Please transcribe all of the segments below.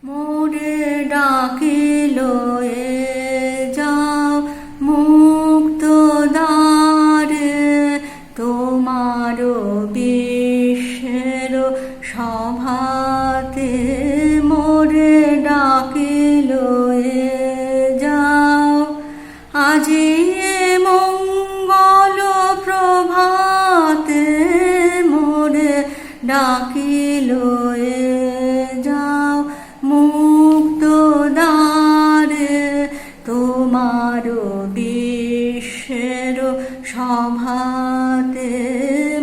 মোরে ডাকিল এ যাও মুক্ত দ্বারে, তোমার বিশ্বের সভাতে মোরে ডাকিল এ যাও। আজি মঙ্গল প্রভাতে মোরে ডাকিল এ যাও মুক্ত দ্বারে, তোমার বিশ্বের সভাতে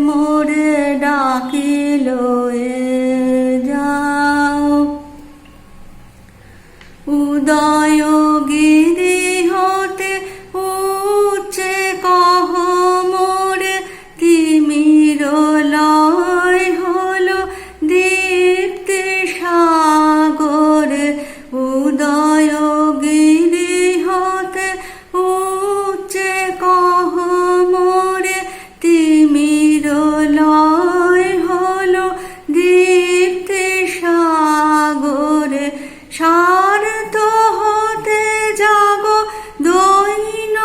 মোরে ডাকিল এ যাও। উদয়গিরি হতে উচ্চে কহ মোরে, তিমির লয় হলো দীপ্তি সাগরে। উদয়গিরি হতে উচ্চে কহ মোরে, তিমির লয় হলো দীপ্তি সাগরে। স্বার্থ হতে জাগো, দৈন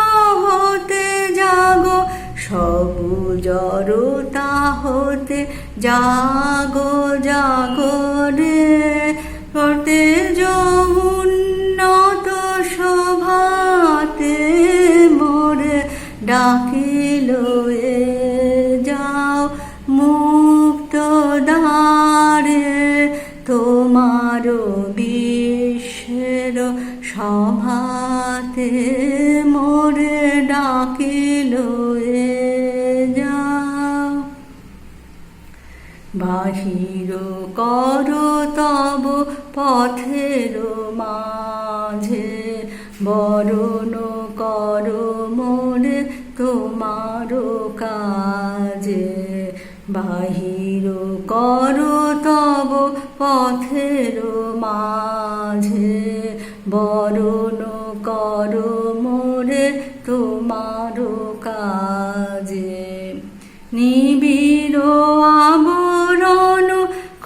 হতে জাগো, সবুজরতা হতে জাগো জাগো রে। তেজ উন্নত শোভাতে মোরে ডাকিল এ যাও মুক্ত দ্বারে, তোমার বিশ্বের সভাতে মোরে ডাকিল এ যাও। বাহির কর তব পথের মাঝে, বরণ কর মোরে তোমার কাজে। বাহির কর তব পথের মাঝে, বরণ কর মোরে তোমার কাজে। নিবিড় আবরণ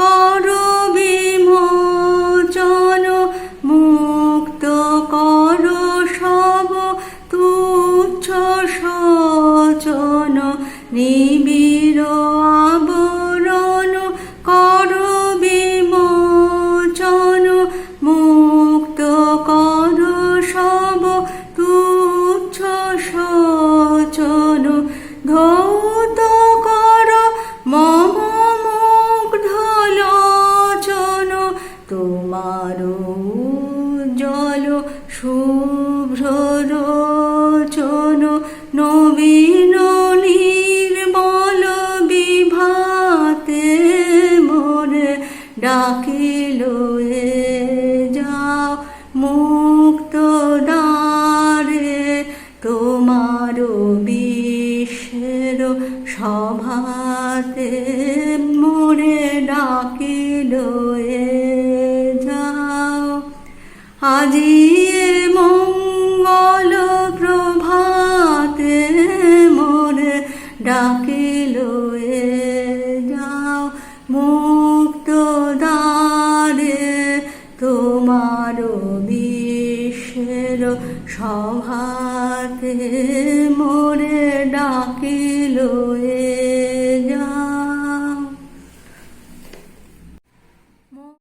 কর বিমোচন, মুক্ত কর সব তুচ্ছ শোচন। নিবিড় আবরণ কর বিমোচন, মুক্ত কর সব তুচ্ছ শোচন। ধৌত কর মম মুগ্ধ লোচন, তোমার উজ্জ্বল শুভ্র লোচন। নবীন নির্মল বিভাতে মোরে ডাকিল এ যাও মুক্ত দ্বারে, তোমার বিশ্বের সভাতে মোরে ডাকিল এ যাও। আজি মঙ্গল প্রভাতে মোরে ডাকিল এ যাও মুক্ত দ্বারে, তোমার বিশ্বের সভাতে মোরে ডাকিল এ